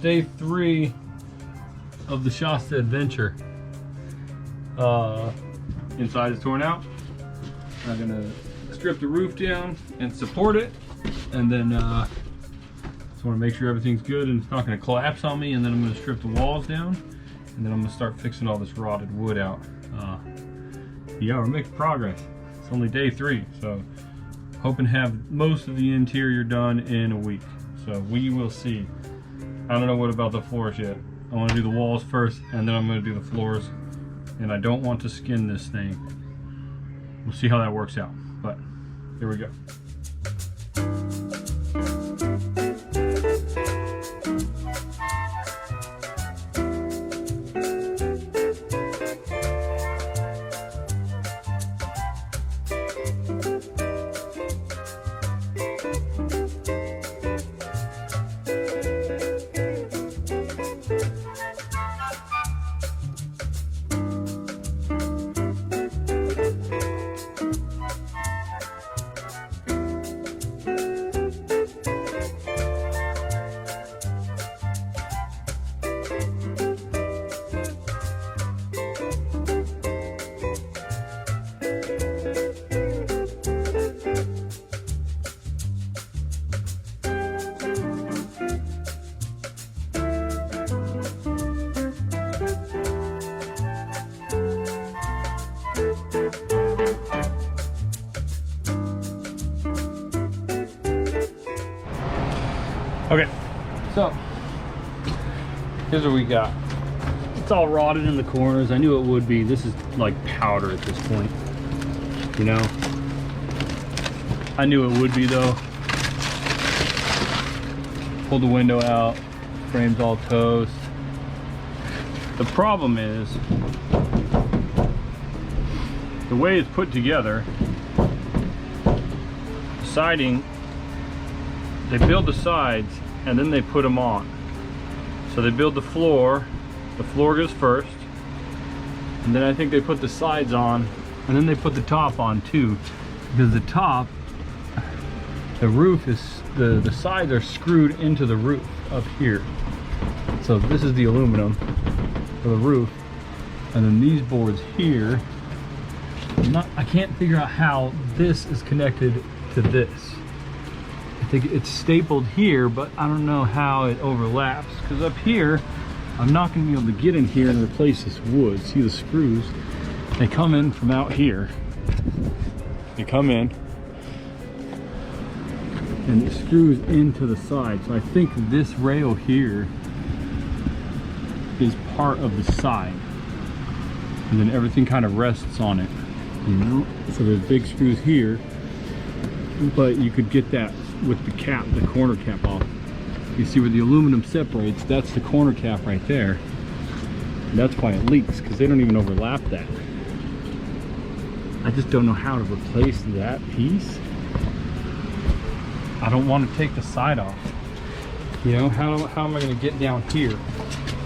day 3 of the Shasta adventure. Inside is torn out. I'm gonna strip the roof down and support it, and then just want to make sure everything's good and it's not going to collapse on me. And then I'm going to strip the walls down, and then I'm going to start fixing all this rotted wood out. Yeah, we're making progress. It's only day 3, so hoping to have most of the interior done in a week. So we will see. I don't know what about the floors yet. I want to do the walls first, and then I'm going to do the floors. And I don't want to skin this thing. We'll see how that works out. But here we go. Okay, so here's what we got. It's all rotted in the corners. I knew it would be. This is like powder at this point, you know. I knew it would be though. Pulled the window out, frame's all toast. The problem is the way it's put together. The siding, they build the sides and then they put them on. So they build the floor goes first, and then I think they put the sides on, and then they put the top on too, because the top, the roof is, the sides are screwed into the roof up here. So this is the aluminum for the roof, and then these boards here, I can't figure out how this is connected to this. I think it's stapled here, but I don't know how it overlaps, because up here I'm not going to be able to get in here and replace this wood. See the screws, they come in from out here, they come in and it screws into the side. So I think this rail here is part of the side, and then everything kind of rests on it, you know. So there's big screws here, but you could get that with the cap, the corner cap off. You see where the aluminum separates, that's the corner cap right there. And that's why it leaks, because they don't even overlap that. I just don't know how to replace that piece. I don't want to take the side off. You know, how am I going to get down here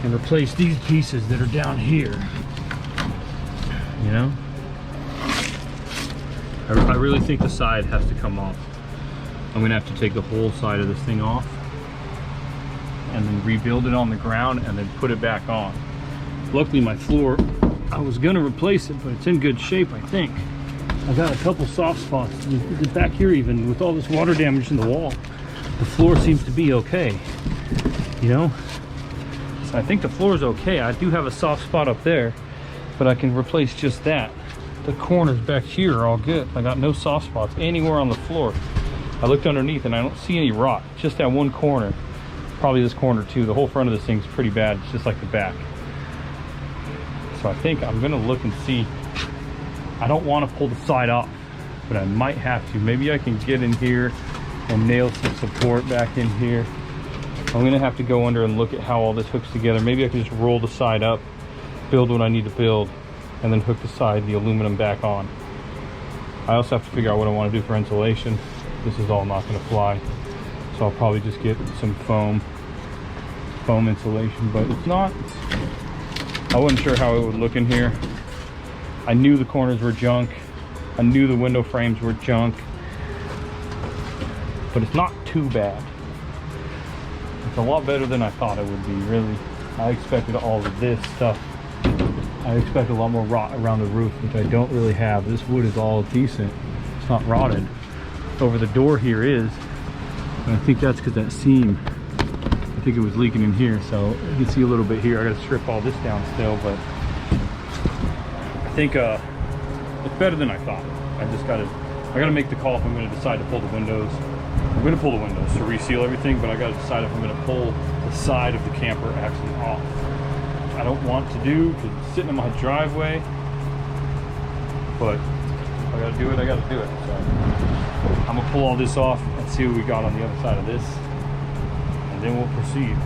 and replace these pieces that are down here? You know? I really think the side has to come off. I'm gonna have to take the whole side of this thing off and then rebuild it on the ground and then put it back on. Luckily my floor, I was gonna replace it, but it's in good shape, I think. I got a couple soft spots back here, even with all this water damage in the wall. The floor seems to be okay, you know? So I think the floor is okay. I do have a soft spot up there, but I can replace just that. The corners back here are all good. I got no soft spots anywhere on the floor. I looked underneath and I don't see any rot, just that one corner. Probably this corner too. The whole front of this thing's pretty bad. It's just like the back. So I think I'm gonna look and see. I don't want to pull the side off, but I might have to. Maybe I can get in here and nail some support back in here. I'm gonna have to go under and look at how all this hooks together. Maybe I can just roll the side up, build what I need to build, and then hook the side, the aluminum back on. I also have to figure out what I want to do for insulation. This is all not going to fly, so I'll probably just get some foam insulation, but it's not, I wasn't sure how it would look in here. I knew the corners were junk, I knew the window frames were junk, but it's not too bad. I It's a lot better than I thought it would be, really. I expected all of this stuff. I expected a lot more rot around the roof, which I don't really have. This wood is all decent. It's not rotted. Over the door here is, and I think that's because that seam, I think it was leaking in here, so you can see a little bit here. I gotta strip all this down still, but I think it's better than I thought. I gotta make the call if I'm gonna decide to pull the windows. I'm gonna pull the windows to reseal everything, but I gotta decide if I'm gonna pull the side of the camper actually off. I don't want to do, because it's sitting in my driveway, but if I gotta do it, I gotta do it. So I'm gonna pull all this off and see what we got on the other side of this, and then we'll proceed.